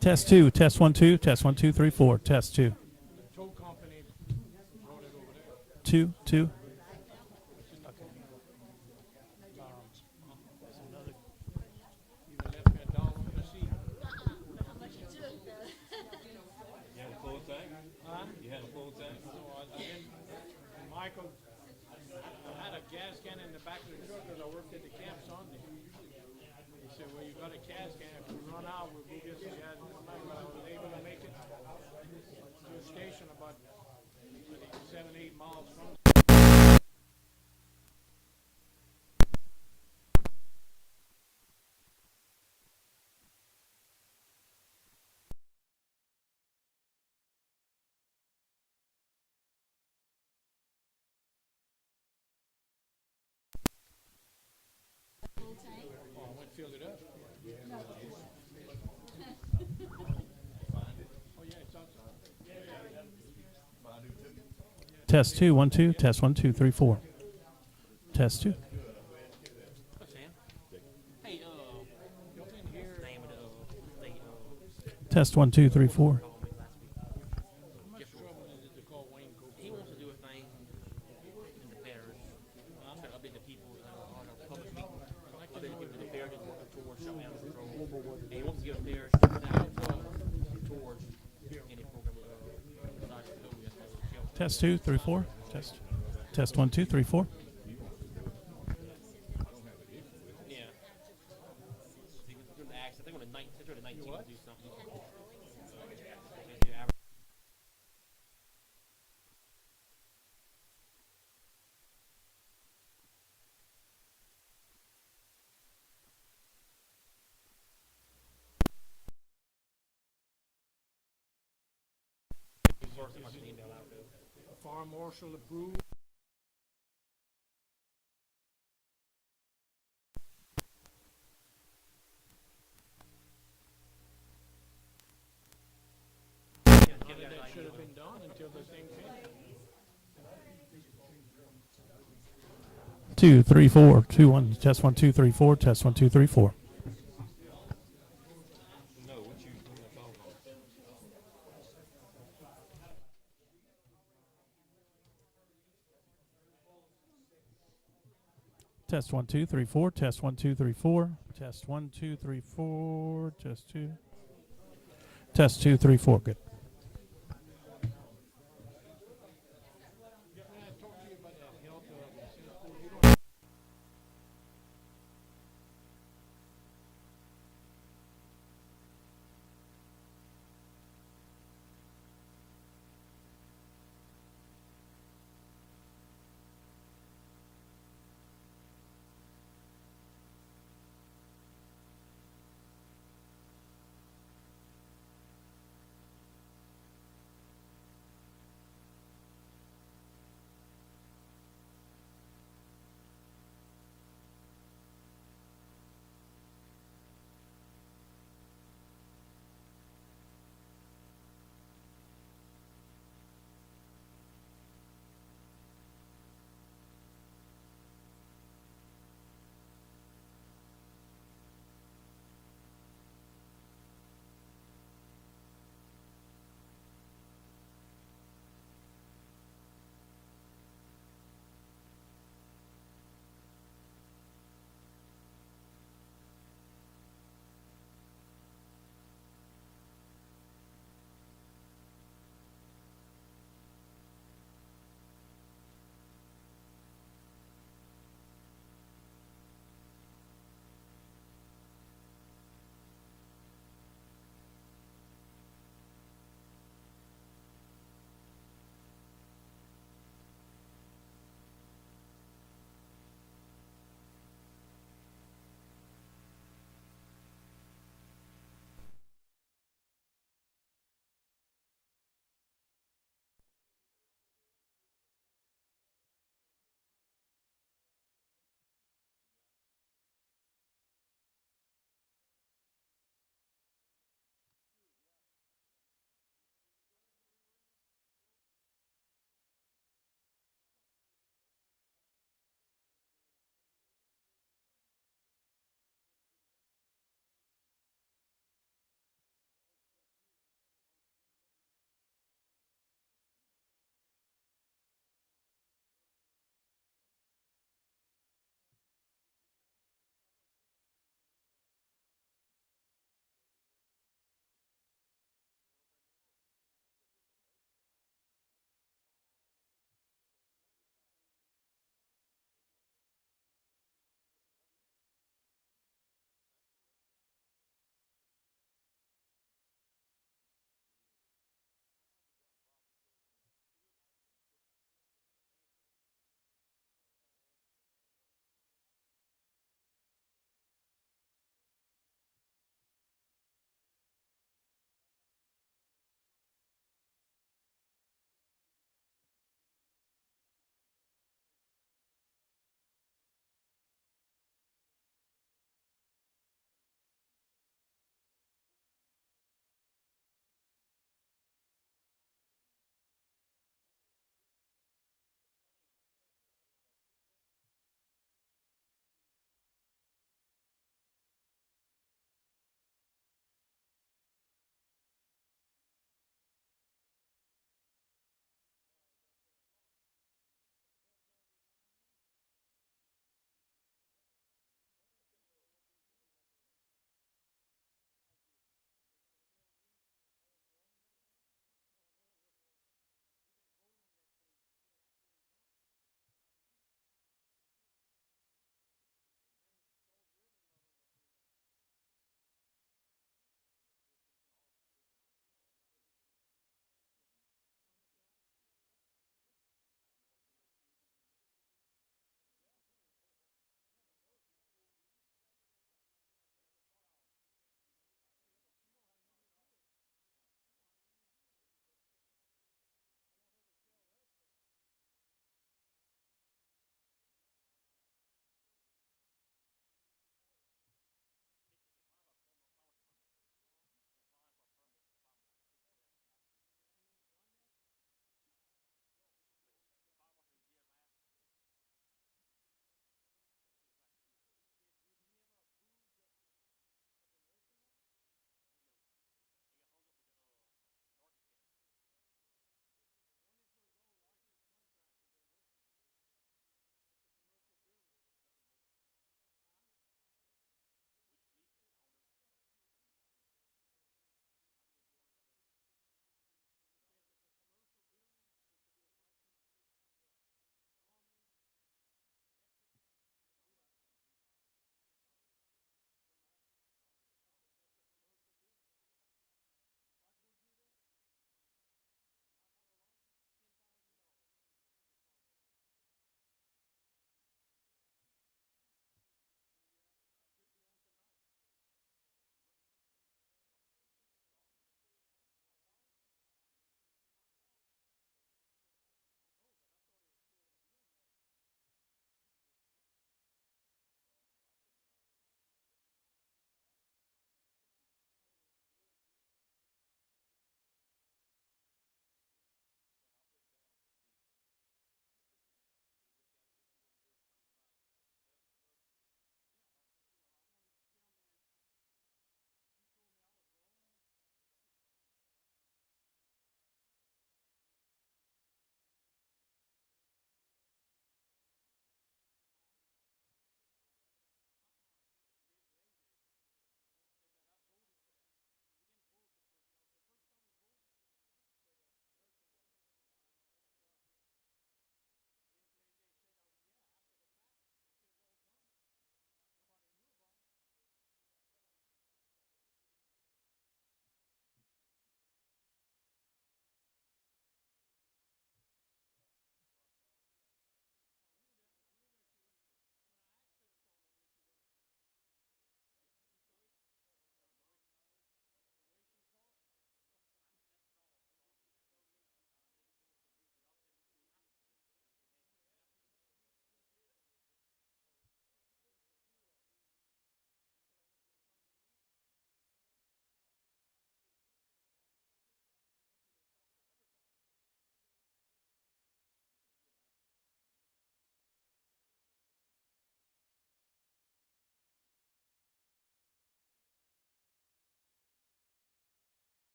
Test two. Test 1 2. Test 1 2 3 4. Test two. Tow company brought it over there. 2 2. There's another. You left me $1 on the seat. You had a full tank? Huh? You had a full tank? So I didn't. Michael, I had a gas can in the back of the truck because I worked at the camp Sunday. He said, well, you got a gas can. If we run out, we'll go get some gas and come back. But I was able to make it to a station about 7, 8 miles from there. Oh, I went and filled it up. Oh, yeah, it's outside. Test 2 1 2. Test 1 2 3 4. Test 2. What's Sam? Hey, Come in here. name of the Test 1 2 3 4. called me last week. How much trouble is it to call Wayne Cook? He wants to do a thing in the parish. To update the people on a public meeting. Update the people in the parish is working towards shutdown control. And he wants to give a parish towards any program besides the shelter. Test 2 3 4. Test 1 2 3 4. Yeah. He was doing the axe. I think on the 19th, to do something. Farm marshal approved. That should have been done until the thing came. 2 3 4. 2 1. Test 1 2 3 4. Test 1 2 3 4. No, what you phone on? Test 1 2 3 4. Test 1 2 3 4. Test 1 2 3 4. Test 2. Test 2 3 4. Good. Yeah, I talked to you about that health. You don't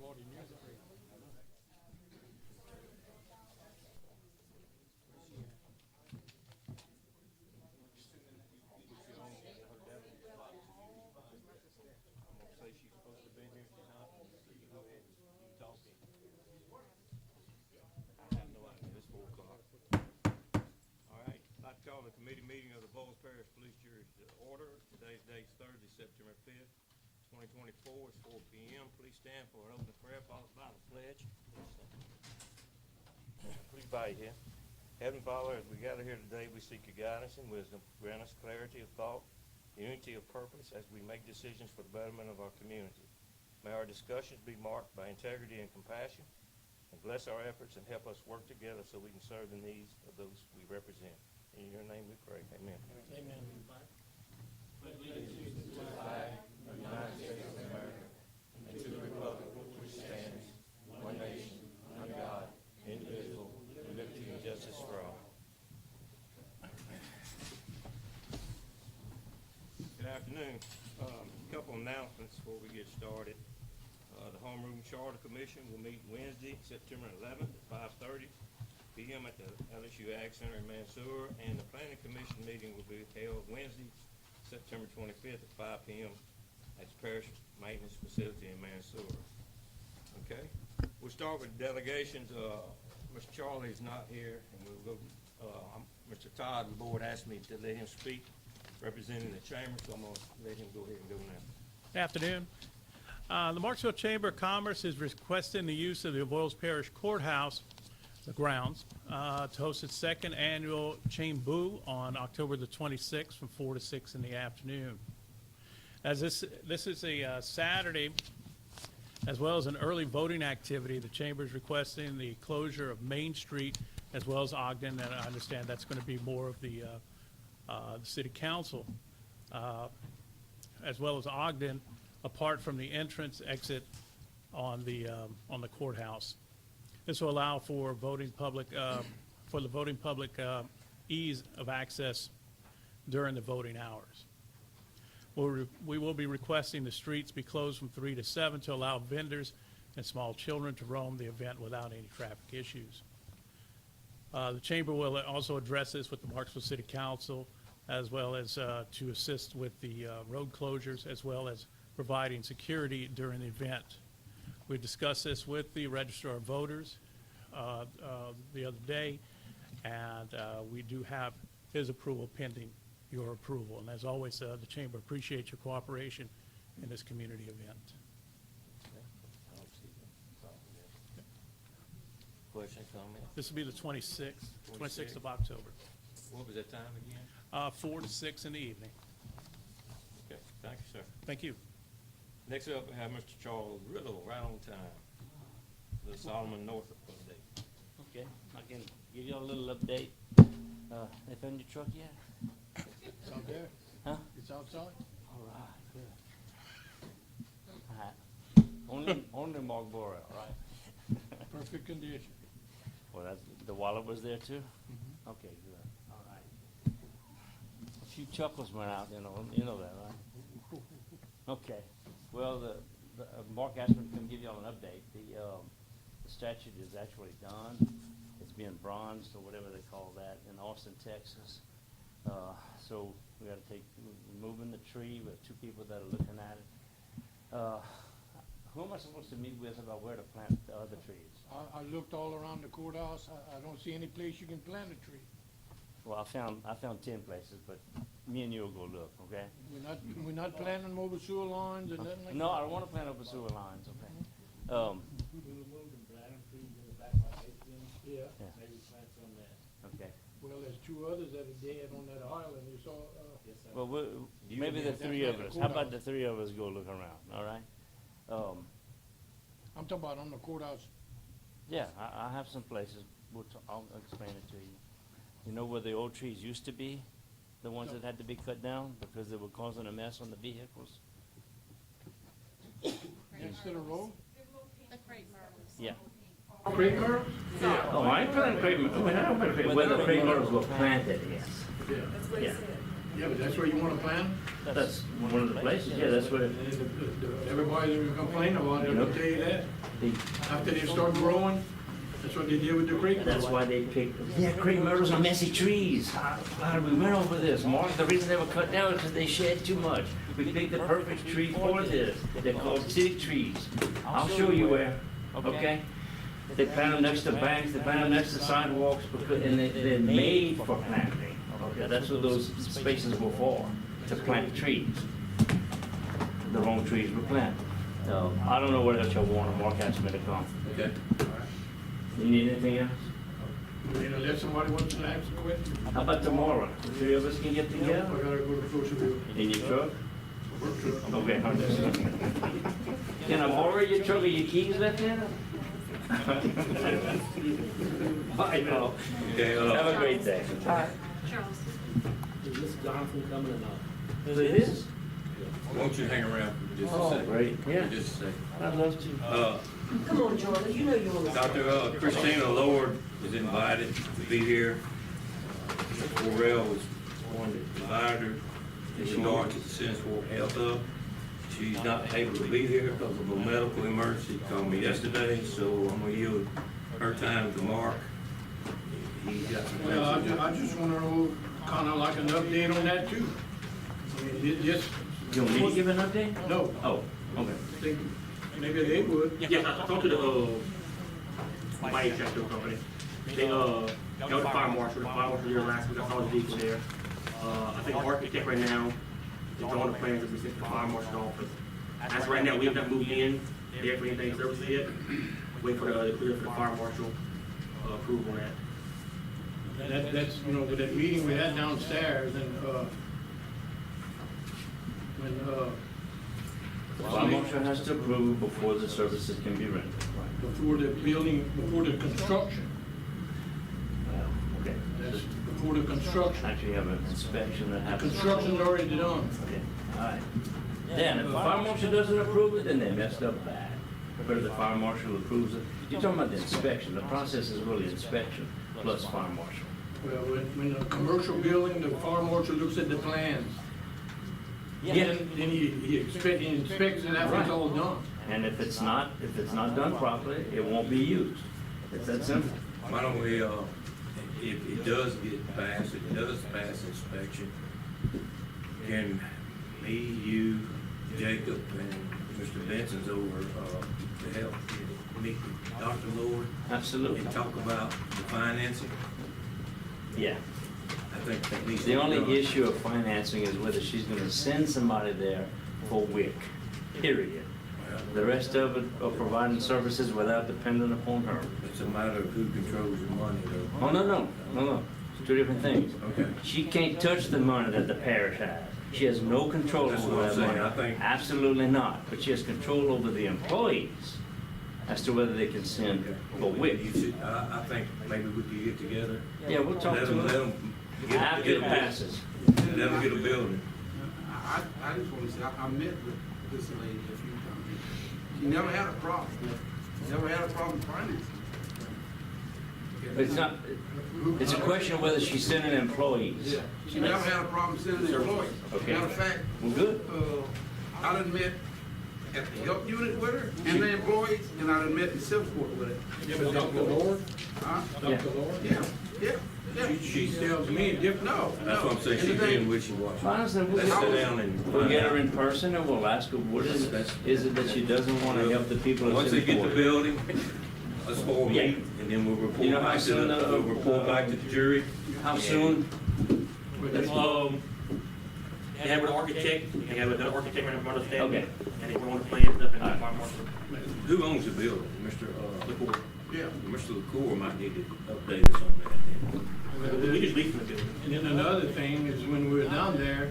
bought a new tree. I'm gonna say she's supposed to be here, if she's not, so you go ahead and you talk in. I have no idea, it's 4 o'clock. All right, I'd like to call the committee meeting of the Avoyelles Parish Police Jury to order. Today's date's Thursday, September 5th, 2024. It's 4 p.m. Please stand for an opening prayer followed by the pledge. Please bow your head. Heavenly Father, as we gather here today, we seek your guidance and wisdom. Grant us clarity of thought, unity of purpose as we make decisions for the betterment of our community. May our discussions be marked by integrity and compassion, and bless our efforts and help us work together so we can serve the needs of those we represent. In your name we pray. Amen. Amen. Indivisible, with liberty and justice for all. Good afternoon. A couple announcements before we get started. The Homeroom Charter Commission will meet Wednesday, September 11th at 5:30 p.m. at the LSU Ag Center in Mansour, and the Planning Commission meeting will be held Wednesday, September 25th at 5 p.m. at the Parish Maintenance Facility in Mansour. Okay? We'll start with delegations. Mr. Charlie's not here, and we'll go, Mr. Todd, the board asked me to let him speak representing the chamber, so I'm going to let him go ahead and go now. Good afternoon. The Marksville Chamber of Commerce is requesting the use of the Avoyelles Parish Courthouse, the grounds, to host its second annual Chambu on October the 26th from 4 to 6 in the afternoon. As this is a Saturday, as well as an early voting activity, the Chamber is requesting the closure of Main Street as well as Ogden, and I understand that's going to be more of the City Council, as well as Ogden, apart from the entrance exit on the courthouse. This will allow for voting public, ease of access during the voting hours. We will be requesting the streets be closed from 3 to 7 to allow vendors and small children to roam the event without any traffic issues. The Chamber will also address this with the Marksville City Council, as well as to assist with the road closures, as well as providing security during the event. We discussed this with the Registrar of Voters the other day, and we do have his approval pending your approval. And as always, the Chamber appreciates your cooperation in this community event. Questions, comments? This will be the 26th of October, What was that time again? 4 to 6 in the evening. Okay, thank you, sir. Thank you. Next up, we have Mr. Charles Riddle, right on time. The Solomon Northrop update. Okay, I can give you all a little update. They found your truck yet? It's out there. Huh? It's outside. All right, good. All right. Only Marlboro, right? Perfect condition. Well, that's, the wallet was there too? Okay, good. All right. A few chuckles went out, you know that, right? Okay. Well, Mark asked me to come give you all an update. The statue is actually done. It's being bronzed or whatever they call that in Austin, Texas. So we got to moving the tree. We have 2 people that are looking at it. Who am I supposed to meet with about where to plant the other trees? I looked all around the courthouse. I don't see any place you can plant a tree. Well, I found 10 places, but me and you will go look, okay? We're not planting them over sewer lines and nothing like that. No, I don't want to plant over sewer lines, okay? Yeah. Yeah. Maybe plant some there. Okay. Well, there's 2 others that are dead on that island. You saw, Well, maybe the 3 of us. How about the 3 of us go look around, all right? I'm talking about on the courthouse. Yeah, I have some places. I'll explain it to you. You know where the old trees used to be? The ones that had to be cut down because they were causing a mess on the vehicles? Next to the road. The crepe myrtles. Yeah. Crepe myrtle? Oh, I ain't planting crepe myrtle. I mean, I don't know Where whether the crepe crepe myrtles myrtles were were planted. Yes. That's what Yeah. it said. Yeah, but that's where you wanna plant? That's one of the places, yeah, that's where Everybody's gonna complain about it, I'll tell you that. they, After they start growing, that's what they did with the creek. that's why they picked, yeah, crepe myrtles are messy trees. We went over this, Mark, the reason they were cut down is because they shed too much. We picked the perfect tree for this, they're called city trees. I'll show you where, okay? They plant them next to banks, they plant them next to sidewalks, because, and they're made for planting. Okay, that's what those spaces were for, to plant trees. The wrong trees were planted. So, I don't know what else y'all want, Mark asked me to come. Okay. You need anything else? You know, let somebody want to ask a question? How about tomorrow? The three of us can get I together? gotta go to social bill. In your truck? Work truck. Okay, can I borrow your truck or your keys left there? I know. Okay, Have a great day. Charles. Is Miss Johnson coming or not? Who it is? won't you hang around for just a Oh, second? great, yeah. Just a second. I'd love to. Come on, Jordan, you know you want to. Dr. Christina Lord is invited to be here. Correll was one that invited her in regard to the Center for Health Hub. She's not able to be here because of a medical emergency. She called me yesterday, so I'm gonna yield her time to Mark. He's got some Well, things. I just wanna know, kinda like an update on that too. I mean, just, You want me to give an update? no, Oh, okay. I think maybe they would. Yes, I talked to the body inspector company. They, that was the fire marshal. The fire marshal here last week, I saw the vehicle there. I think the architect right now is drawing the plans to be sent to the fire marshal's office. As of right now, we have not moved in there for anything service yet. Wait for the clear for the fire marshal approval on that. That's, you know, with that meeting we had downstairs and, when, Fire marshal has to approve before the services can be rendered. before the building, before the construction, Well, okay. that's before the construction. Actually have an inspection that happens. Construction's already done. Okay, all right. Then, if the fire marshal doesn't approve it, then they messed up bad. But if the fire marshal approves it, you're talking about the inspection. The process is really inspection plus fire marshal. Well, when the commercial building, the fire marshal looks at the plans. Yeah. Then he inspects it after it's all done. And if it's not done properly, it won't be used. It's that simple. Why don't we, if it does get passed, it does pass inspection, can me, you, Jacob, and Mr. Benson's over, to help meet with Dr. Lord Absolutely. and talk about the financing? Yeah. I think that needs to be The only done. issue of financing is whether she's gonna send somebody there for WIC, period. The rest of it are providing services without depending upon her. It's a matter of who controls the money though. Oh, no. It's two different things. Okay. She can't touch the money that the parish has. She has no control That's over what I'm that saying. money. I think- Absolutely not. But she has control over the employees as to whether they can send for WIC. You should, I think maybe we could get together. Yeah, we'll talk to Let her them get after it a passes. Let them get a building. I just wanna say, I met with this lady a few times. She never had a problem. Never had a problem financing. But it's not, it's a question of whether she's sending employees. She never had a problem sending the employees. Okay. Matter of fact, Well, good. I done met at the health unit with her and the employees, and I done met in Silversport with her. Yeah, but Dr. Lord, Huh? Yeah. Dr. Lord, Yeah, yeah. she tells me different. No, That's what I'm saying, she's being wishy-washy. Honestly, Let's sit down and we'll find get her out. in person and we'll ask her, what is it that she doesn't wanna help the people of Once they get the City building, let's all Yeah. meet, and then we'll You know report how back to soon the, we'll report back to the jury. How soon? They have an architect, they have another architect right in front of them. Okay. And they want the plans up and the fire marshal. Who owns the building? Mr. LaCour. Yeah. Mr. LaCour might need to update us on that then. We just leased the building. And then another thing is when we were down there,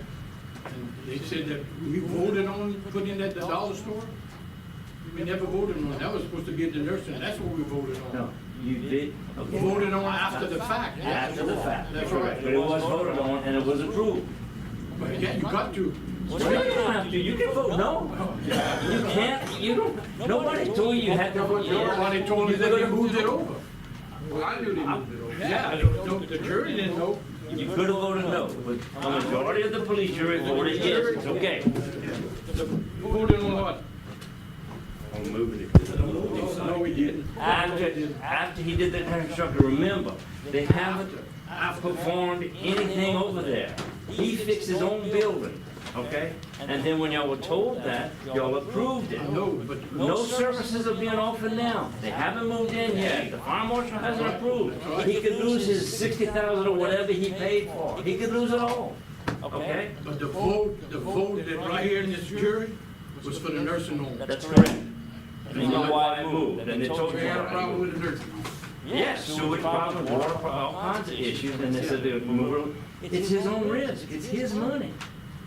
and they said that we voted on putting that the dollar store. We never voted on it. That was supposed to be at the nursing. That's what we voted on. No, you did, okay. Voted on after the fact. After the fact. That's right. But it was voted on and it was approved. But yeah, you got to. Well, you don't have to, you can vote no. You can't, you don't, nobody told you you had to vote yes. Nobody told us that they moved it over. Well, I knew they moved it over. Yeah, no, the jury didn't know. You could have voted no, but the majority of the police jury voted yes, it's okay. Voted on what? On moving it to the No, we didn't. After he did the construction, remember, they haven't performed anything over there. He fixed his own building, okay? And then when y'all were told that, y'all approved it. No, but. No services are being offered now. They haven't moved in yet. The fire marshal hasn't approved. He could lose his 60,000 or whatever he paid for. He could lose it all, okay? But the vote that right here in this jury was for the nursing home. That's correct. And you know why I moved, and they told We you. had a problem with the nursing home. Yes, sewage problem, water problem, all kinds of issues, and they said they would move it. It's his own risk, it's his money.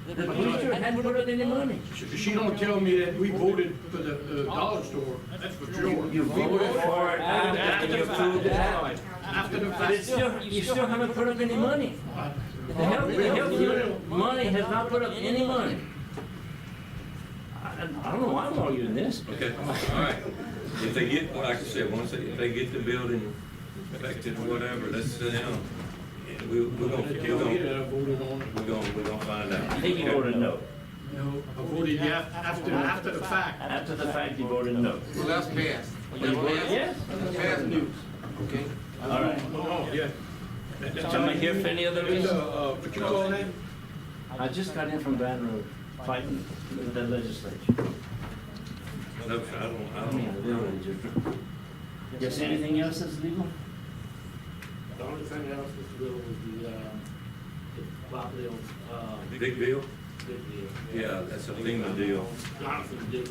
The police jury hadn't put up any money. She don't tell me that we voted for the dollar store, that's for sure. You voted for it after you approved it out. After the But it's fact. still, you still haven't put up any money. The health unit money has not put up any money. I don't know why I'm arguing this. Okay, all right. If they get, like I said, if they get the building affected or whatever, let's sit down. And we're gonna Tell me that I voted on it. we're gonna find out. I think you voted no. No, I voted yeah, after the fact. After the fact, you voted no. Well, that's passed. You voted yes? That's past news, okay? All right. Oh, yeah. Am I here for any other reason? What you call that? I just got in from Baton Rouge, fighting the legislature. No, I I mean, don't. really just. You see anything else that's legal? The only thing else that's real was the property on, Big bill? Big Deal. Yeah, that's a FEMA deal. Jonathan did,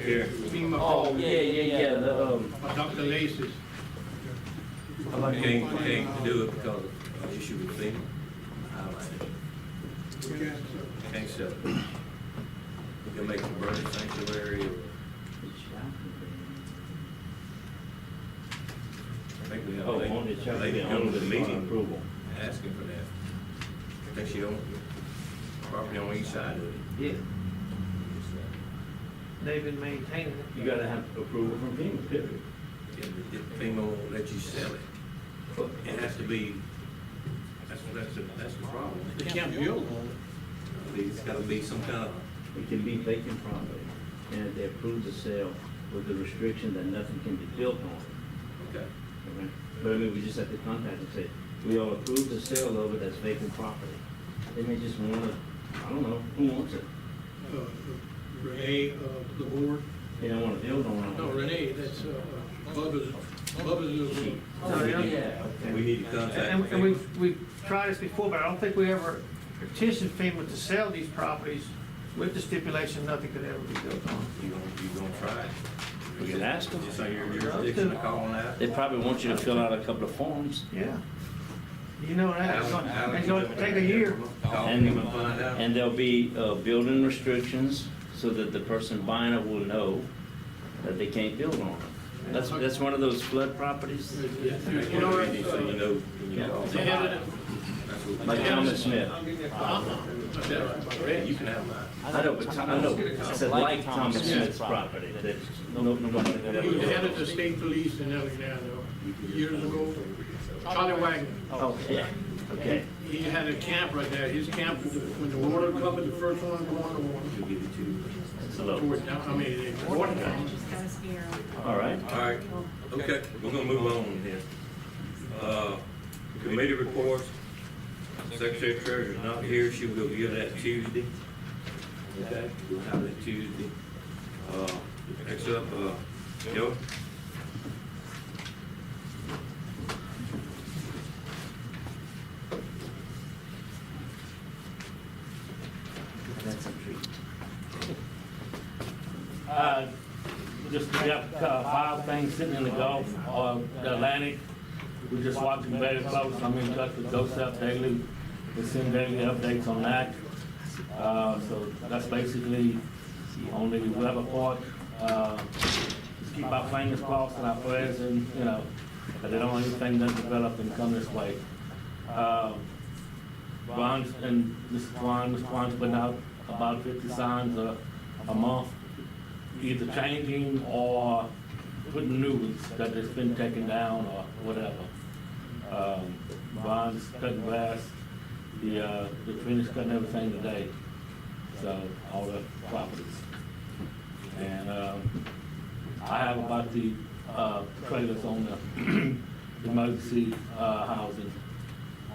Here. FEMA. Oh, yeah, Dr. Lacy's. We can't do it because of an issue with FEMA. Can't sell it. We can make it a bird sanctuary or, I think we have Oh, a only lady, check lady the come to the owner's meeting approval. asking for that. I think she owns property on each side of it. Yeah. They've been maintaining it. You gotta have approval from FEMA, period. And if FEMA won't let you sell it. It has to be, that's the problem. They can't build on it. It's gotta be some kind of, It can be vacant property, and if they approve the sale with the restriction that nothing can be built on it. okay. Okay. But I mean, we just have to contact and say, we all approve the sale of it as vacant property. They may just wanna, I don't know, who wants it? Renee, the board. They don't wanna build on it. No, Renee, that's, Bubba's little group. Oh, yeah, okay. We need to contact And FEMA. we've tried this before, but I don't think we ever petitioned FEMA to sell these properties with the stipulation nothing could ever be built on. You gonna try it? We can ask them. Just on your jurisdiction to call on that? They probably want you to fill out a couple of forms. Yeah. You know that, it's gonna take a year. Call And- them and find out. And there'll be, building restrictions, so that the person buying it will know that they can't build on it. That's one of those flood properties, You know, So you know, when you call. they had it, That's what- like Thomas Smith. You can have mine. I know, but I know, it's like Thomas Smith's property, that nobody could ever he build. had it the state police in Alexander years ago. Charlie Wagner. Oh, yeah, okay. He had a camp right there. His camp, when the water covered, the first one going to water. We'll give you two. It's a little, Toward down, I mean, the water down. all right. All right, okay, we're gonna move on here. Committee reports, Secretary Treasurer is not here, she will give that Tuesday. Okay, we'll have it Tuesday. Next up, Joe? That's a treat. Just, we have, 5 things sitting in the Gulf, the Atlantic. We're just watching very close. I'm in touch with Joseph daily. We send daily updates on that. So that's basically on the weather part. Just keep our fingers crossed and our prayers and, you know, that they don't want anything that develop and come this way. Ron's, and Mr. Twan's putting out about 50 signs a month, either changing or putting new ones that has been taken down or whatever. Von's cutting grass, the Trina's cutting everything today, so, all the properties. And, I have about the, trailers on the emergency, housing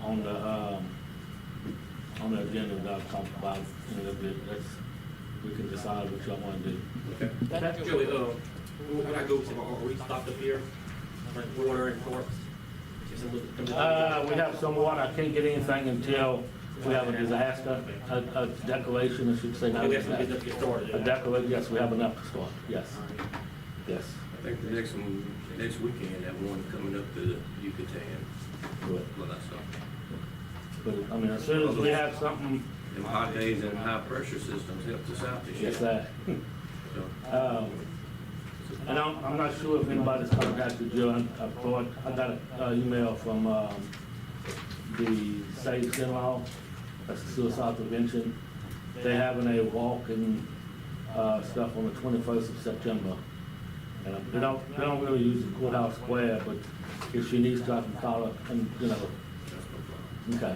on the agenda that I'll talk about in a little bit. We can decide what y'all wanna do. Okay. Joey, when I go to, are we stocked up here, like water and forks? We have some water. I can't get anything until we have a disaster, a declaration, I should say. Okay, we have to get started. A declaration, yes, we have enough to start, yes. Yes. I think the next one, next weekend, that one coming up to the Yucatan. Good. Well, that's all. But, I mean, as soon as we have something, Them hot days and high pressure systems helped us out this year. yes, that. So, And I'm not sure if anybody's contacted you. I got an email from, the Save Law, that's the suicide prevention. They're having a walk and, stuff on the 21st of September. And they don't really use the courthouse square, but if she needs to, I can call her and, you know. Okay,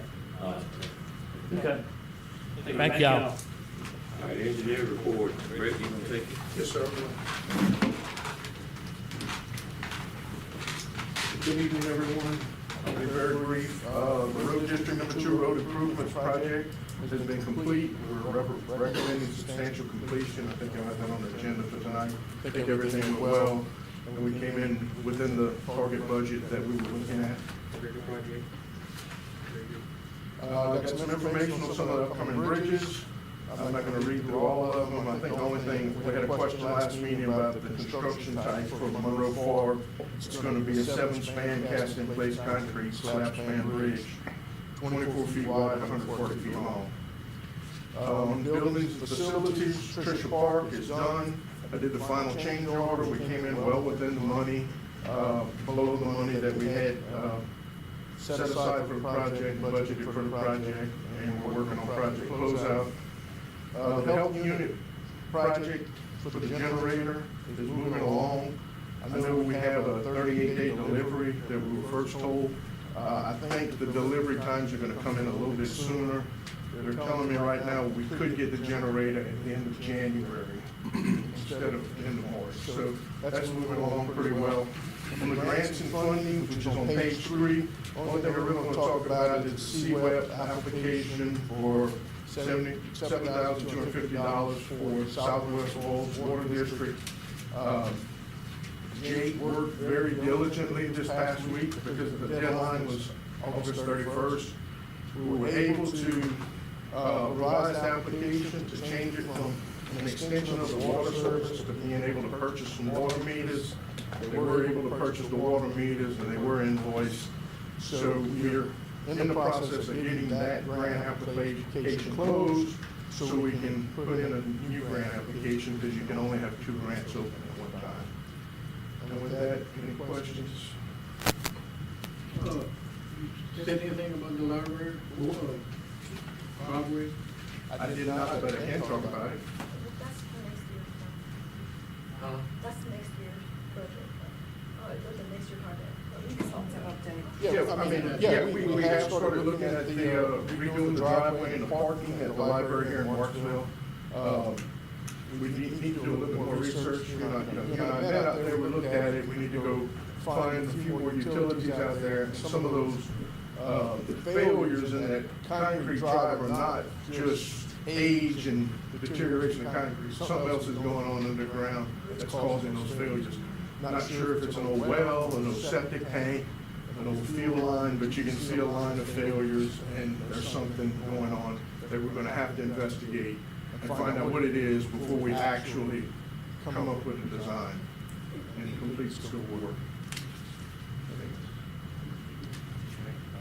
okay. Thank y'all. all right, engineer report. Brett, you gonna take it? Yes, sir. Good evening, everyone. I'll be very brief. The Road District Number 2 Road Improvements Project has been complete. We're recommending substantial completion. I think I have that on the agenda for tonight. I think everything went well, and we came in within the target budget that we were looking at. I got some information on some of the upcoming bridges. I'm not gonna read through all of them. I think the only thing, we had a question last meeting about the construction type for Monroe Ford. It's gonna be a 7-span cast-in-place concrete slab-span bridge, 24 feet wide, 140 feet long. On buildings and facilities, Tricia Park is done. I did the final change order. We came in well within the money, below the money that we had, set aside for the project, budgeted for the project, and we're working on project closeout. The health unit project for the generator is moving along. I know we have a 38-day delivery that we were first told. I think the delivery times are gonna come in a little bit sooner. They're telling me right now we could get the generator at the end of January instead of the end of March. So that's moving along pretty well. On the grants and funding, which is on page 3, only thing I really want to talk about is the CWEP application for $77,250 for Southwest Falls Water District. Jake worked very diligently this past week because the deadline was August 31st. We were able to revise the application to change it from an extension of the water service to being able to purchase some water meters. They were able to purchase the water meters and they were invoiced. So we're in the process of getting that grant application closed so we can put in a new grant application because you can only have 2 grants open at one time. And with that, any questions? Said anything about the library or Broadway? I did not, but I can talk about it. That's for next year. That's next year's budget. Oh, it was the next year project. But we can talk about that. We have started looking at the redoing the driveway and the parking at the library here in Marksville. We need to do a little bit more research, I met out there, we looked at it, we need to go find a few more utilities out there. And some of those, the failures in that concrete drive are not just age and deterioration of concrete. Something else is going on underground that's causing those failures. Not sure if it's an old well, an old septic tank, an old field line, but you can see a line of failures and there's something going on that we're gonna have to investigate and find out what it is before we actually come up with a design and complete the scope of work.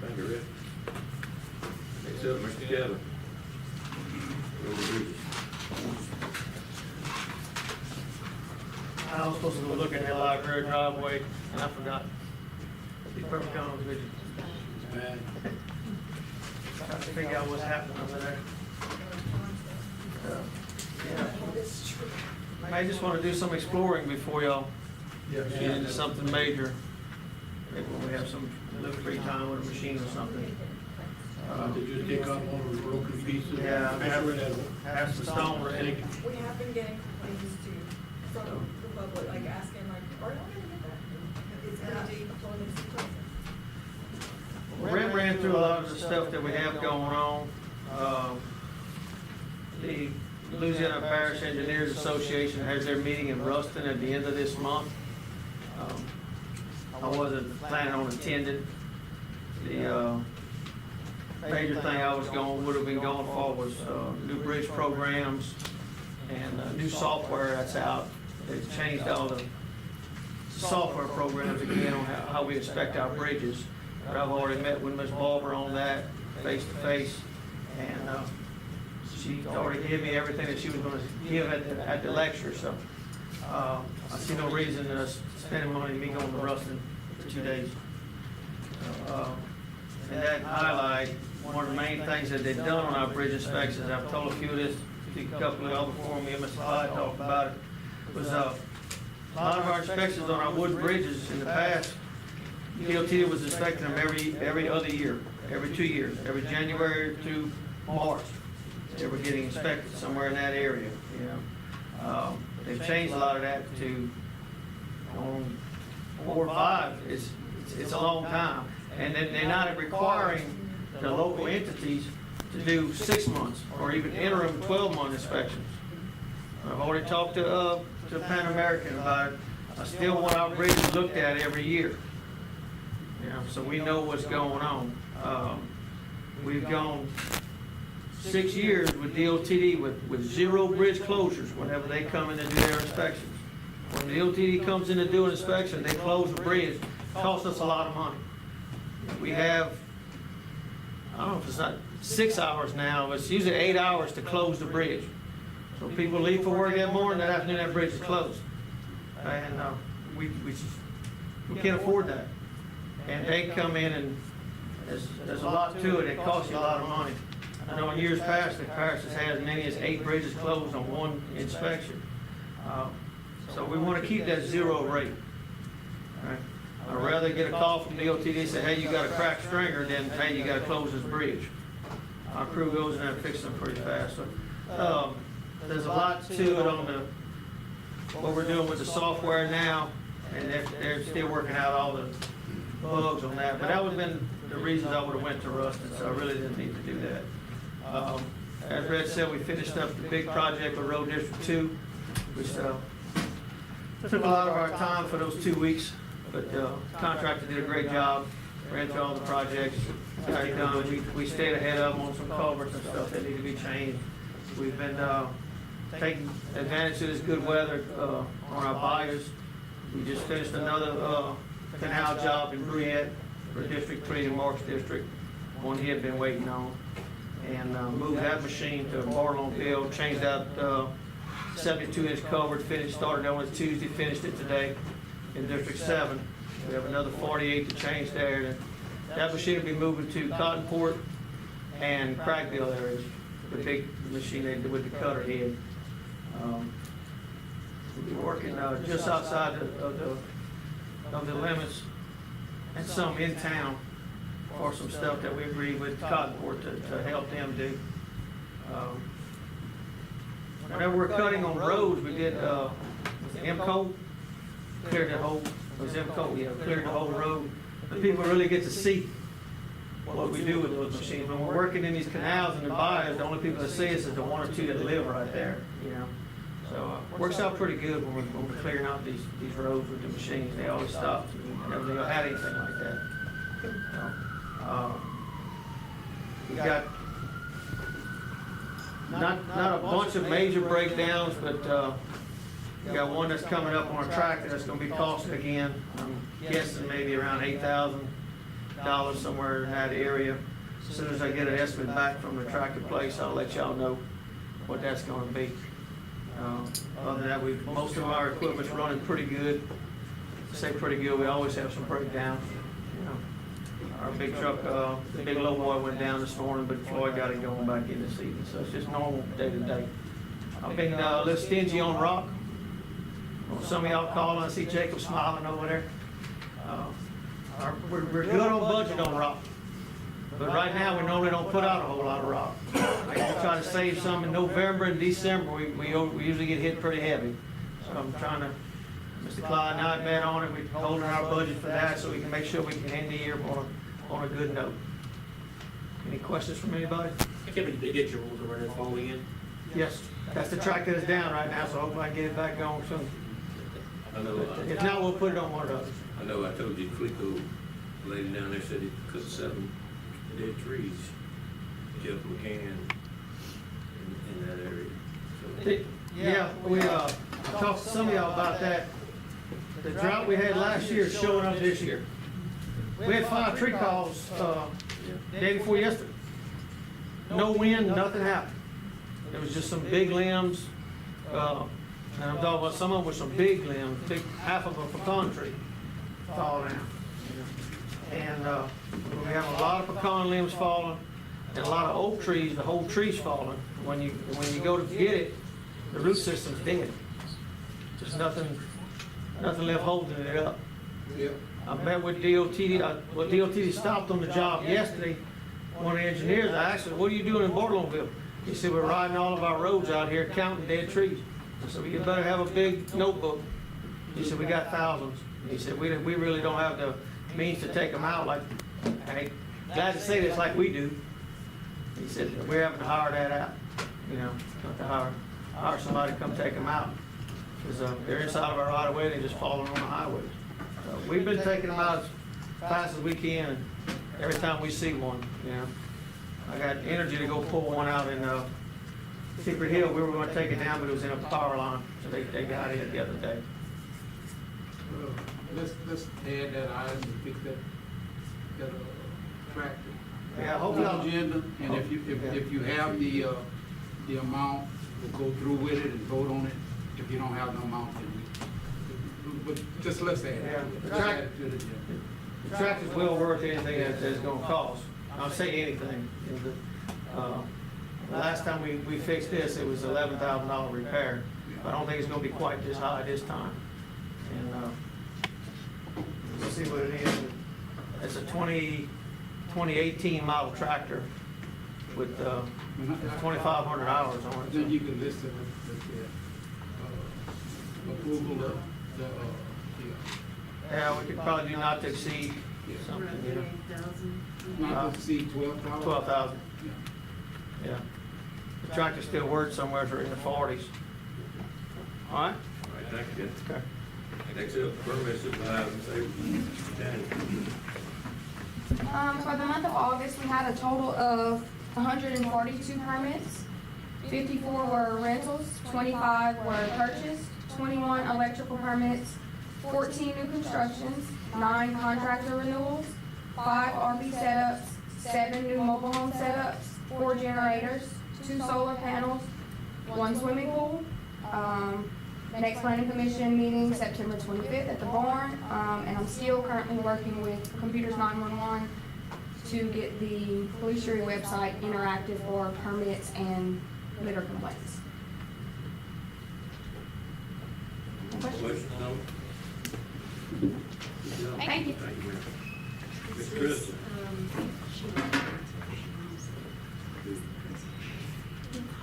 Thank you, Rick. Next up, Mr. Kevin. Road bridges. I was supposed to go look at that library driveway, and I forgot. Be perfectly honest with you. Bad. Trying to figure out what's happening over there. I just want to do some exploring before y'all get into something major. maybe when we have some little free time with a machine or something. To just take out all those broken pieces. Yeah, Make sure that. have some stone ready. We have been getting complaints too from the public, like asking like, are you gonna get that? It's gonna be totally different. Brent ran through a lot of the stuff that we have going on. The Louisiana Parish Engineers Association has their meeting in Ruston at the end of this month. I wasn't planning on attending. The major thing I would have been going for was new bridge programs and new software that's out. They've changed all the software programs again on how we inspect our bridges. But I've already met with Ms. Barber on that face to face, and she already gave me everything that she was going to give at the lecture. So I see no reason in us spending money me going to Ruston for 2 days. And that highlight one of the main things that they've done on our bridge inspections. I've told a few of this, a couple of y'all before me, and Mr. Clyde talked about it. Was a lot of our inspections on our wood bridges in the past. DOT was inspecting them every other year, every 2 years, every January to March. They were getting inspected somewhere in that area, you know. They've changed a lot of that to 4 or 5. It's a long time. And they're not requiring the local entities to do 6 months or even interim 12-month inspections. I've already talked to Pan American about it. I still want our bridges looked at every year. You know, so we know what's going on. We've gone 6 years with DOTD with 0 bridge closures whenever they come in to do their inspections. When the DOTD comes in to do an inspection, they close the bridge. It costs us a lot of money. We have, I don't know if it's not 6 hours now, but it's usually 8 hours to close the bridge. So people leave for work that morning, that afternoon that bridge is closed. And we can't afford that. And they come in and there's a lot to it. It costs you a lot of money. I know in years past, the parish has had as many as 8 bridges closed on one inspection. So we want to keep that 0 rate. Right? I'd rather get a call from DOTD say, hey, you got a cracked stringer, than hey, you got to close this bridge. Our crew goes in there and fixes them pretty fast. So there's a lot to it on what we're doing with the software now, and they're still working out all the bugs on that. But that would have been the reasons I would have went to Ruston, so I really didn't need to do that. As Red said, we finished up the big project with Road District 2, which took a lot of our time for those 2 weeks, but the contractor did a great job, ran through all the projects, got it done. We stayed ahead of them on some culverts and stuff that need to be changed. We've been taking advantage of this good weather on our buyers. We just finished another canal job in Briette for District 3 and Marks District, one he had been waiting on. And moved that machine to Barlowville, changed out 72-inch culvert, started on it Tuesday, finished it today in District 7. We have another 48 to change there. And that machine will be moving to Cottonport and Crackville areas, the big machine they did with the cutter head. We'll be working just outside of the limits and some in town for some stuff that we agreed with Cottonport to help them do. Whenever we're cutting on roads, we did M-Coat, cleared the whole, cleared the whole road. But people really get to see what we do with those machines. When we're working in these canals and the buyers, the only people that see us is the 1 or 2 that live right there, you know. So it works out pretty good when we're clearing out these roads with the machines. They always stop. We never had anything like that. We got not a bunch of major breakdowns, but we got one that's coming up on a tractor that's going to be costing again. I'm guessing maybe around $8,000 somewhere in that area. As soon as I get an estimate back from the tractor place, I'll let y'all know what that's going to be. Other than that, most of our equipment's running pretty good. I say pretty good. We always have some breakdowns. You know, our big truck, the big low boy went down this morning, but Floyd got it going back in this evening. So it's just normal day to day. I've been a little stingy on rock. Some of y'all calling, I see Jacob smiling over there. Our we're good on budget on rock. But right now, we normally don't put out a whole lot of rock. We try to save some in November and December, we usually get hit pretty heavy. So I'm trying to, Mr. Clyde and I bet on it, we're holding our budget for that so we can make sure we can end the year on a good note. Any questions from anybody? Kevin, they get your rules over there following in? Yes, that's the tractor that's down right now, so hopefully I can get it back going soon. I know, If not, we'll put it on one of those. I know I told you, Clico, lady down there said it, because of 7 dead trees, Jeff McCann in that area. So, Yeah, I talked to some of y'all about that. The drought we had last year is showing up this year. We had 5 tree calls, day before yesterday. No wind, nothing happened. There was just some big limbs, and I'm talking about some of them were some big limbs, half of a pecan tree fall down. And, we have a lot of pecan limbs falling, and a lot of oak trees, the whole tree's falling. When you go to get it, the root system's dead. Just nothing left holding it up. Yep. I met with DOT, DOT stopped on the job yesterday. One of the engineers, I asked him, what are you doing in Bartlomville? He said, we're riding all of our roads out here counting dead trees. I said, well, you better have a big notebook. He said, we got thousands. He said, we really don't have the means to take them out like, hey, glad to say this like we do. He said, we're having to hire that out, not to hire somebody to come take them out. Because they're inside of our right of way, they're just falling on the highways. So we've been taking them out as fast as we can, and every time we see one, I got energy to go pull one out in Secret Hill. We were going to take it down, but it was in a power line, so they got it the other day. Let's add that item to fix that tractor. Yeah, I hope On y'all. the agenda, and if you have the amount, we'll go through with it and vote on it. If you don't have the amount, then but just let's add it. Yeah, the Let's add track- it to the agenda. The tractor's well worth anything that it's gonna cost. I'll say anything. The last time we fixed this, it was $11,000 repair. I don't think it's gonna be quite this high this time. And, we'll see what it is. It's a 2018 model tractor with, 2,500 hours on it. Then you can list it with the approval of the. Yeah, we could probably do not to exceed something, Not to exceed 12,000. 12,000. Yeah. Yeah. The tractor's still worth somewhere in the 40s. All right? all right, thank you. Okay. Next up, permit supervisor, say, Danny. For the month of August, we had a total of 142 permits. 54 were rentals, 25 were purchased, 21 electrical permits, 14 new constructions, 9 contractor renewals, 5 RV setups, 7 new mobile home setups, 4 generators, 2 solar panels, 1 swimming pool. Next planning commission meeting September 25th at the barn, and I'm still currently working with Computers 911 to get the police jury website interactive for permits and litter complaints. Questions, no? Thank you. Thank you, ma'am. Mr. Crystal.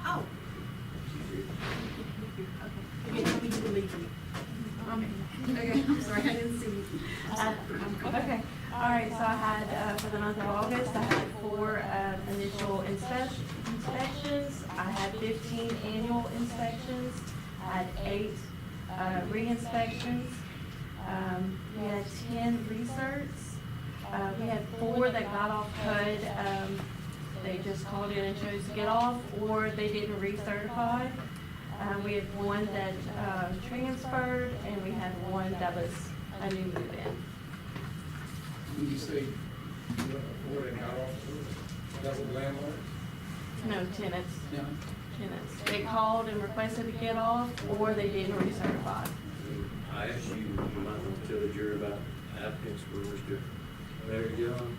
Oh. Okay, tell me you believe me. Okay, I'm sorry, I didn't see you. Okay, all right, so I had, for the month of August, I had 4 initial inspections. I had 15 annual inspections. I had 8 re-inspections. We had 10 recerts. We had 4 that got off PUD. They just called in and chose to get off, or they didn't recertify. We had 1 that transferred, and we had 1 that was a new move-in. When you say, where they got off, that was landlord? No, tenants. Yeah. Tenants. They called and requested to get off, or they didn't recertify. I asked you, you might want to tell the jury about applicants for Mr. Larry John.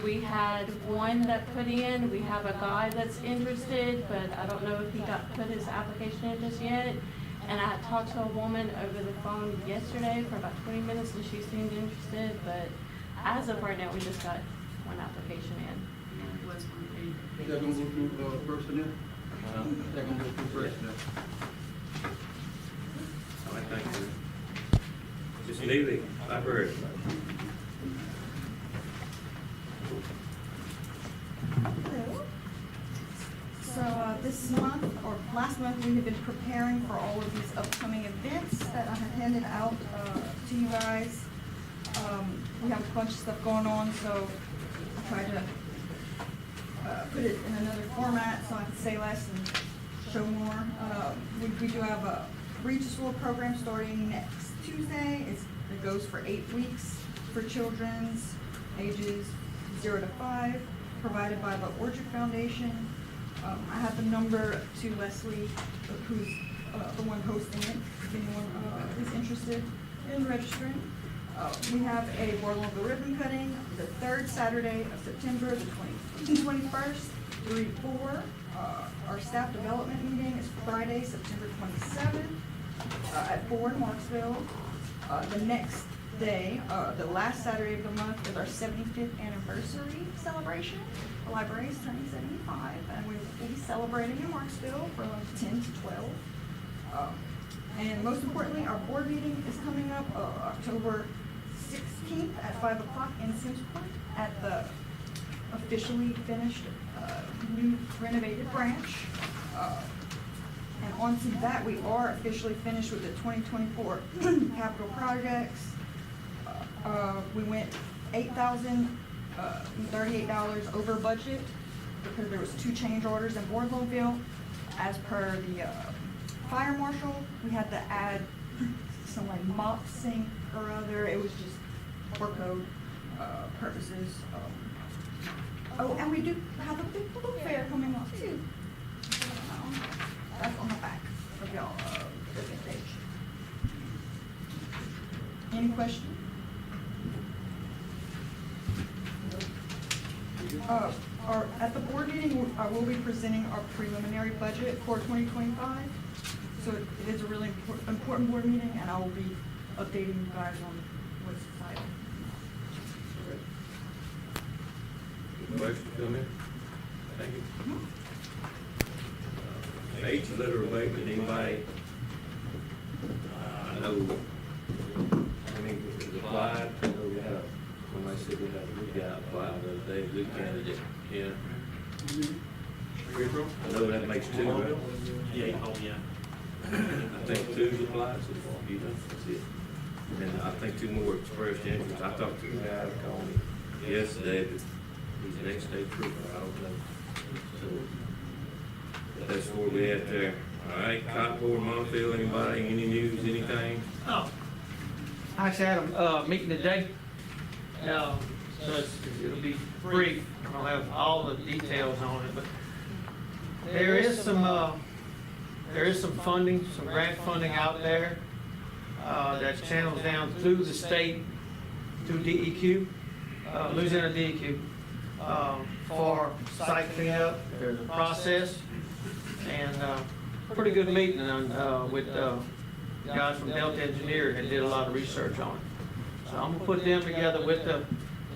We had 1 that put in. We have a guy that's interested, but I don't know if he put his application in just yet. And I had talked to a woman over the phone yesterday for about 20 minutes, and she seemed interested, but As of right now, we just got one application in. Is that gonna go through, personnel? Is that gonna go through personnel? All right, thank you. Just Neely, library. Hello. So this month, or last month, we have been preparing for all of these upcoming events that I have handed out to you guys. We have a bunch of stuff going on, so I tried to put it in another format so I can say less and show more. We do have a Regis World program starting next Tuesday. It goes for 8 weeks for children's ages 0 to 5, provided by the Orchard Foundation. I have the number to Leslie, who's the one hosting it, if anyone is interested in registering. We have a Boardwalk of the Ribbon Cutting the 3rd Saturday of September, the 21st, 3 to 4. Our staff development meeting is Friday, September 27th at 4 in Marksville. The next day, the last Saturday of the month, is our 75th anniversary celebration. The library is turning 75, and we will be celebrating in Marksville from 10 to 12. And most importantly, our board meeting is coming up October 16th at 5 o'clock in Simsport at the officially finished new renovated branch. And on to that, we are officially finished with the 2024 capital projects. We went $8,038 over budget because there was 2 change orders in Boardwalkville. As per the fire marshal, we had to add some like mop sink or other. It was just for code purposes. Oh, and we do have a big book fair coming up too. That's on the back of y'all business page. Any questions? At the board meeting, I will be presenting our preliminary budget for 2025. So it is a really important board meeting, and I will be updating you guys on what's decided. Question, comment? Thank you. H letter of abatement, anybody? I know, I mean, it was applied, I know we had, somebody said we had a good guy apply the other day, good candidate, yeah. I know that makes 2, right? Yeah, oh, yeah. I think 2's applied so far, you know, that's it. And I think 2 more expressed interest. I talked to the guy that called me yesterday, but he's an next-day trooper, I don't know. So, that's where we at there. All right, Cottonwood, Montville, anybody, any news, anything? Oh, I actually had a meeting today. So it'll be brief. I don't have all the details on it, but there is some funding, some grant funding out there that channels down through the state, through DEQ, Louisiana DEQ, for site cleanup. There's a process, and pretty good meeting with guys from Delta Engineering that did a lot of research on it. So I'm gonna put them together with the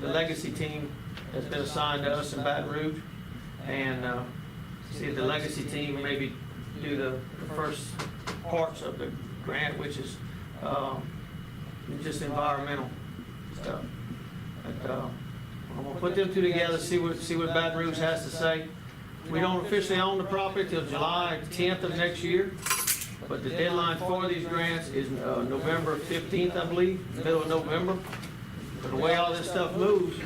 legacy team that's been assigned to us in Baton Rouge, and see if the legacy team maybe do the first parts of the grant, which is just environmental stuff. But, I'm gonna put them 2 together, see what Baton Rouge has to say. We don't officially own the property till July 10th of next year, but the deadline for these grants is November 15th, I believe, middle of November. But the way all this stuff moves,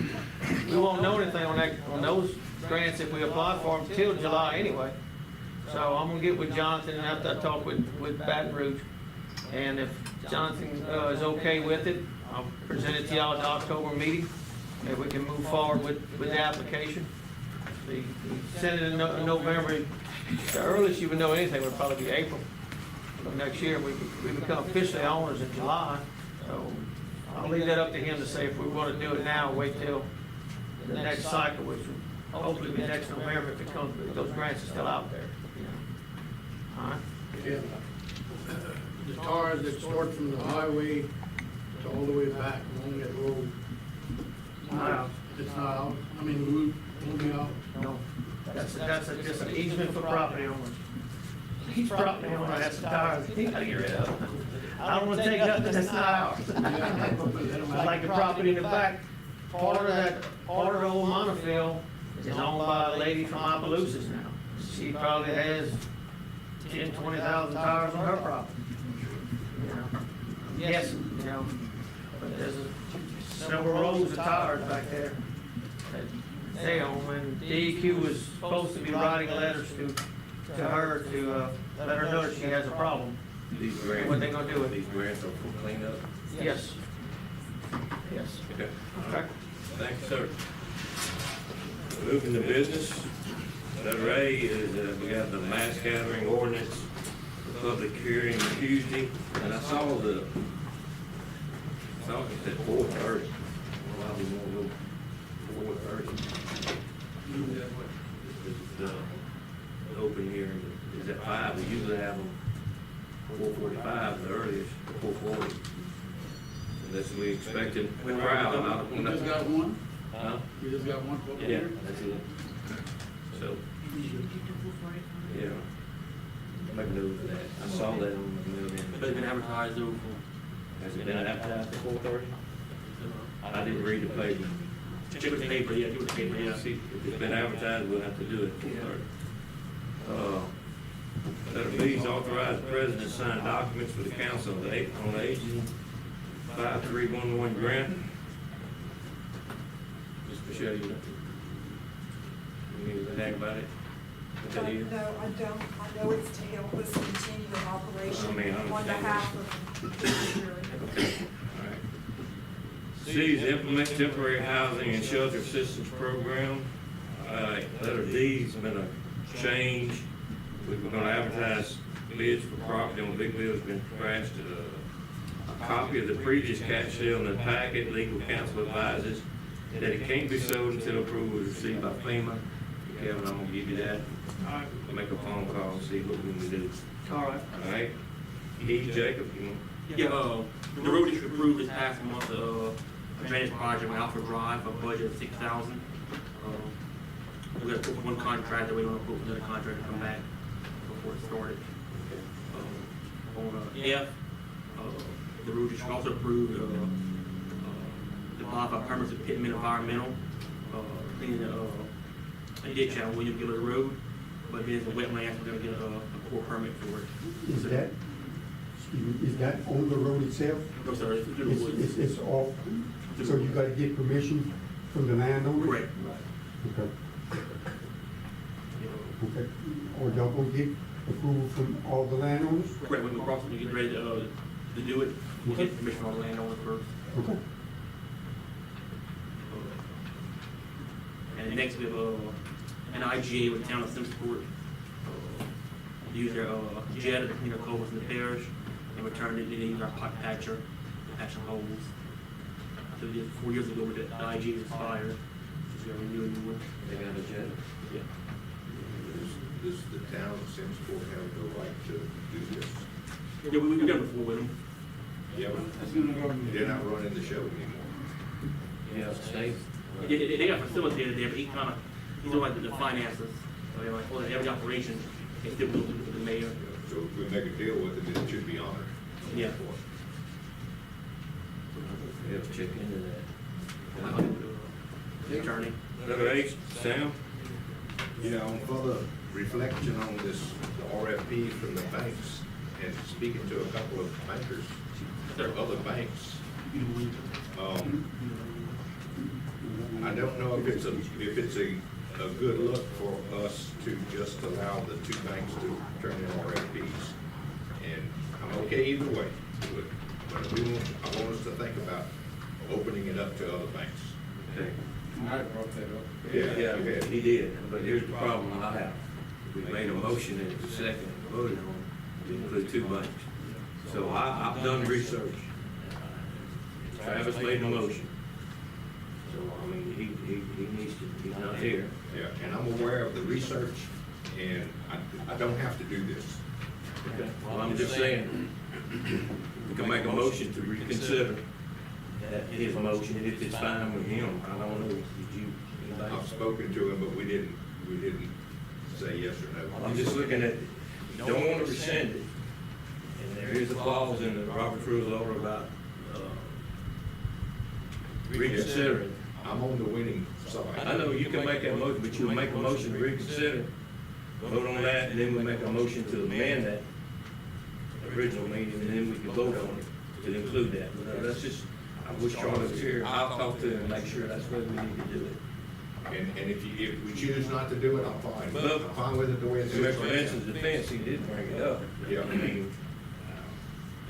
we won't know anything on those grants if we apply for them till July anyway. So I'm gonna get with Jonathan and have that talk with Baton Rouge. And if Jonathan is okay with it, I'll present it to y'all at the October meeting. If we can move forward with the application. We send it in November. The earliest you would know anything would probably be April of next year. We become officially owners in July. So I'll leave that up to him to say if we want to do it now, wait till the next cycle, which will hopefully be next November if it comes, if those grants are still out there. You know. All right. Yeah. The tars that start from the highway to all the way back along that road, mean, we'll be out. No, that's just an easement for property owners. Each property owner has tires he gotta get rid of. I don't wanna take nothing that's not ours. Like the property in the back, part of the old monofield is owned by a lady from Opelousas now. She probably has 10,000-20,000 tires on her property. You know, yes, you know, but there's several rows of tires back there that they own, and DEQ was supposed to be writing letters to her to let her know that she has a problem. These grants. What they gonna do with it? These grants are for cleanup? Yes. Yes. Okay. Okay. Thank you, sir. Moving to business. Letter A is, we got the mass gathering ordinance, for public hearing Tuesday, and I saw it said 4:30. Why we won't go 4:30? The open hearing is at 5, we usually have them 4:45, the earliest, 4:40. Unless we expected a crowd. You just got one? Huh? You just got one? Yeah, that's it. So, yeah. Make note of that. I saw that on the mail. But it's been advertised over. Has it been advertised at 4:30? I didn't read the paper. Check with the paper, yeah, check with the paper, yeah. See, if it's been advertised, we'll have to do it at 4:30. Letter B is authorize the president to sign documents for the council on the aging 5311 grant. Mr. Michelle, you need to think about it? What that is? No, I don't. I know it's to help us continue an operation I mean, I on behalf of the Okay. All right. C is implement temporary housing and shelter assistance program. Letter D has been a change. We were gonna advertise bids for property on Big Bill's been crashed. A copy of the previous cash sale in the packet, legal counsel advises that it can't be sold until approval is received by FEMA. Kevin, I'm gonna give you that. I'll make a phone call and see what we can do. All right. All right? Keith, Jacob, you want? Yeah, the road district approved this past month, a drainage project on Alfred Drive, a budget of $6,000. We got to put one contract, that we don't approve another contract to come back before it started. On F, the road district also approved, the modified permits of Pittman Environmental, cleaning a ditch out on William Gillard Road, but being it's a wetland, we're gonna get a core permit for it. Is that, excuse me, is that on the road itself? No, sir, it's through the woods. It's off, so you gotta get permission from the landowner? Correct. Okay. Okay, or y'all gonna get approval from all the landowners? Correct, when we cross, we get ready to do it, we'll get permission from the landowner first. Okay. And next we have an IGA with the town of Simsport. Use their jet to clean our culverts in the parish, and return it, they use our pipe patcher to patch some holes. So we did 4 years ago, the IGA expired, so we are renewing the one. They got a jet? Yeah. Does the town of Simsport have the right to do this? Yeah, we've done it before with them. Yeah, but they're not running the show anymore. Yeah, state. They got facilitated there, but he's on like the finances. So they're like, well, every operation, they still go to the mayor. So if we make a deal with it, it should be honored. Yeah. We have to check into that. The attorney. Letter H, Sam? Yeah, on further reflection on this, the RFP from the banks, and speaking to a couple of bankers, other banks, I don't know if it's a good look for us to just allow the two banks to turn in RFPs. And I'm okay either way, but I want us to think about opening it up to other banks. Okay. I brought that up. Yeah, he did, but here's the problem I have. We made a motion in the second, voted on, to include two banks. So I've done research. Travis made a motion. So, I mean, he needs to, he's not here. Yeah, and I'm aware of the research, and I don't have to do this. Okay. Well, I'm just saying, we can make a motion to reconsider his motion, if it's fine with him. I don't know, did you, anybody I've spoken to him, but we didn't say yes or no. I'm just looking at, you don't want to rescind it. And there is a clause in the Robert's Rules of Order about, reconsidering. I'm on the winning side. I know you can make that motion, but you'll make a motion to reconsider, vote on that, and then we make a motion to amend that original meeting, and then we can vote on it to include that. That's just, I wish Charlie was here. I'll talk to him and make sure that's where we need to do it. And if we choose not to do it, I'm fine. Well, I'm fine with it the way it's. In Mr. Benson's defense, he did bring it up. Yeah, I mean,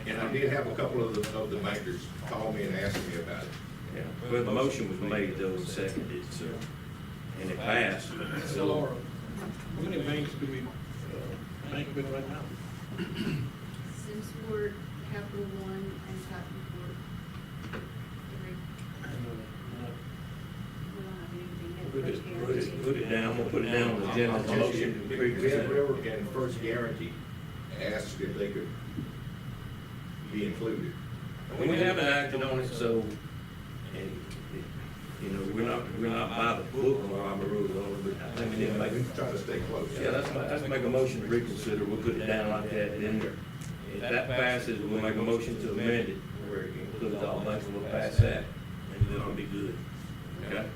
and I did have a couple of the bankers call me and ask me about it. Yeah, well, the motion was made, though, and seconded, so, and it passed. So, Laura, how many banks do we bank with right now? Simsport, Capital One, and Cotton Court. We don't have anything yet. Put it down, we'll put it down on the agenda, the motion to We had reconsider. Railroad and First Guarantee asked if they could be included. We haven't acted on it, so, and, you know, we're not by the book on our rules, but I think we need to make, We try to stay close. yeah, let's make a motion to reconsider, we'll put it down like that, and then if that passes, we'll make a motion to amend it, where it includes all banks, and we'll pass that, and then it'll be good, okay?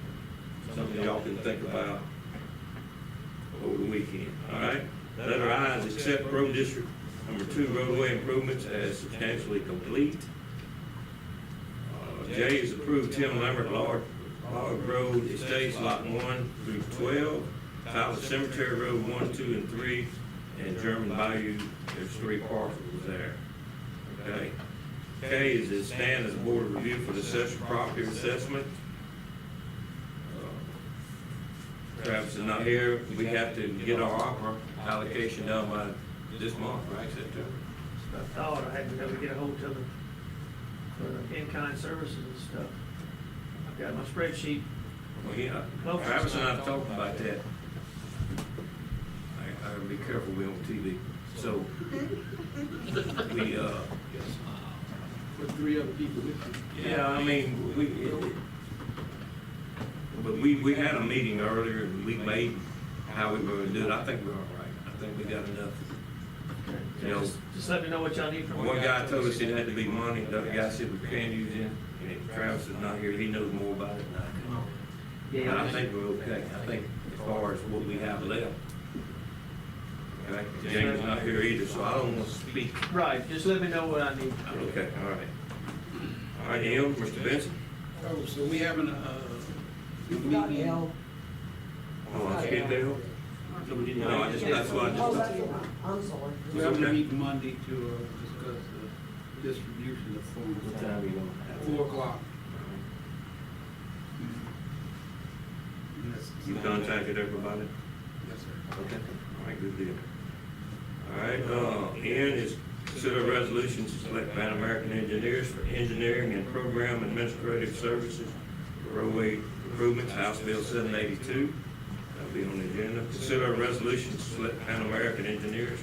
Something y'all can think about over the weekend, all right? Letter I is accept road district number 2 roadway improvements as substantially complete. J is approved Tim Lambert Lord Road Estates Lot 1 through 12, Tyler Cemetery Road 1, 2, and 3, and German Bayou, there's 3 parcels there. Okay. K is to stand as a board of review for the assessor property assessment. Travis is not here, we have to get our opera allocation done by this month, right, September? I thought I had to go get a hold of them for in-kind services and stuff. I've got my spreadsheet. Well, yeah, Travis and I have talked about that. I gotta be careful, we're on TV. So, we, With 3 other people with you. yeah, I mean, but we had a meeting earlier, and we made how we were gonna do it. I think we're all right. I think we got enough. You know, Just let me know what y'all need from me. one guy told us it had to be money, the other guy said we can use it, and Travis is not here, he knows more about it than I do. But I think we're okay. I think as far as what we have left. Okay, James is not here either, so I don't want to speak. Right, just let me know what I need. Okay, all right. All right, Neil, Mr. Benson? Oh, so we having a meeting? Oh, I skipped Dale? No, I just, that's why I just. I'm sorry. We have a meeting Monday to discuss the distribution of funds. What time are you gonna have? 4 o'clock. You contacted everybody? Yes, sir. Okay, all right, good deal. All right, N is consider a resolution to select Pan American Engineers for engineering and program administrative services, roadway improvements, House Bill 782. That'll be on the agenda. Consider a resolution to select Pan American Engineers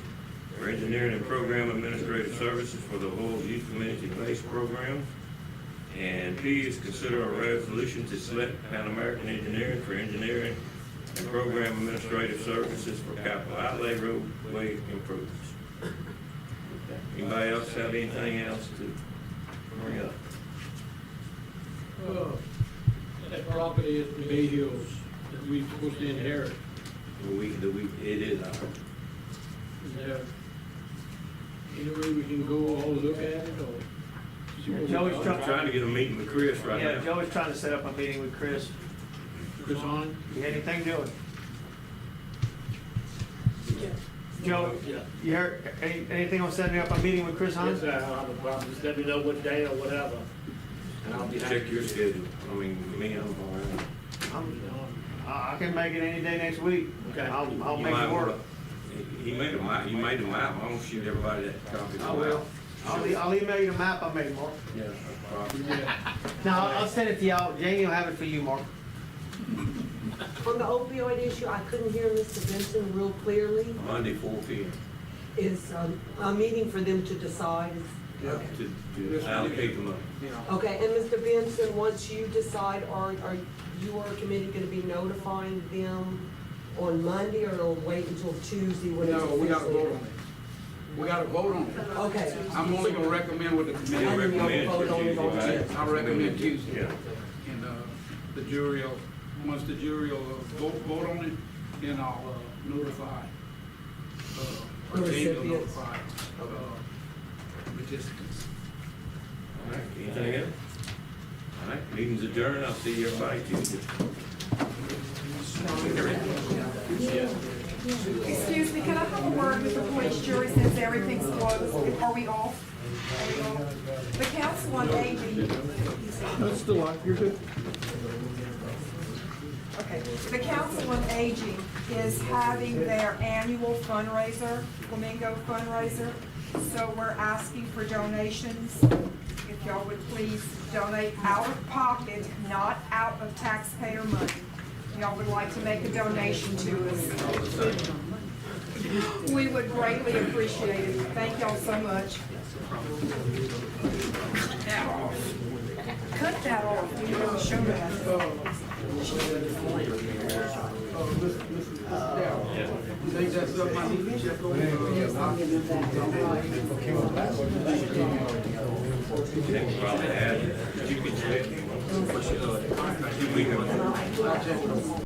for engineering and program administrative services for the Avoyelles Youth Community-Based Program. And P is consider a resolution to select Pan American Engineering for engineering and program administrative services for capital outlay roadway improvements. Anybody else have anything else to bring up? That property at the Bay Hills that we supposed to inherit, It is ours. is there any way we can go all look at it, or? see what we Joey's got? I'm trying to get a meeting with Chris right Yeah, now. Joey's trying to set up a meeting with Chris. Chris on? You had anything doing? Joe, you heard, anything on setting up a meeting with Chris Hahn? Yes, sir, I don't have a problem, just let me know what day or whatever. And I'll be happy. Check your schedule. I mean, me, I'm all right. I can make it any day next week. Okay. I'll You make might it work. wanna- You made a map, I won't shoot everybody that copy. of the I will. map. I'll email you the map I made, Mark. Yeah, no problem. No, I'll send it to y'all. Jamie will have it for you, Mark. On the opioid issue, I couldn't hear Mr. Benson real clearly. Monday, 4 p.m. Is a meeting for them to decide, to allocate the money. Okay, and Mr. Benson, once you decide, are your committee gonna be notifying them on Monday, or it'll wait until Tuesday when it's No, we gotta officially- vote on it. We gotta vote on it. Okay. I'm only gonna recommend what the committee And then you'll recommends. vote on it on Tuesday. I recommend Tuesday. Yeah. And, the jury will, once the jury will vote on it, then I'll, notify, or The James will recipients. notify, participants. All right, anything else? All right, meeting's adjourned, I'll see everybody Tuesday. Excuse me, can I have a word with the police jury since everything's closed? Are we off? Are we off? The council on aging. That's still on, you're good. Okay, the Council on Aging is having their annual fundraiser, Flamingo fundraiser. So we're asking for donations. If y'all would please donate out of pocket, not out of taxpayer money. Y'all would like to make a donation to us. We would greatly appreciate it. Thank y'all so much. Cut that off. We didn't show that. You think that's up my knee? Check over, They probably have, you can check. For sure.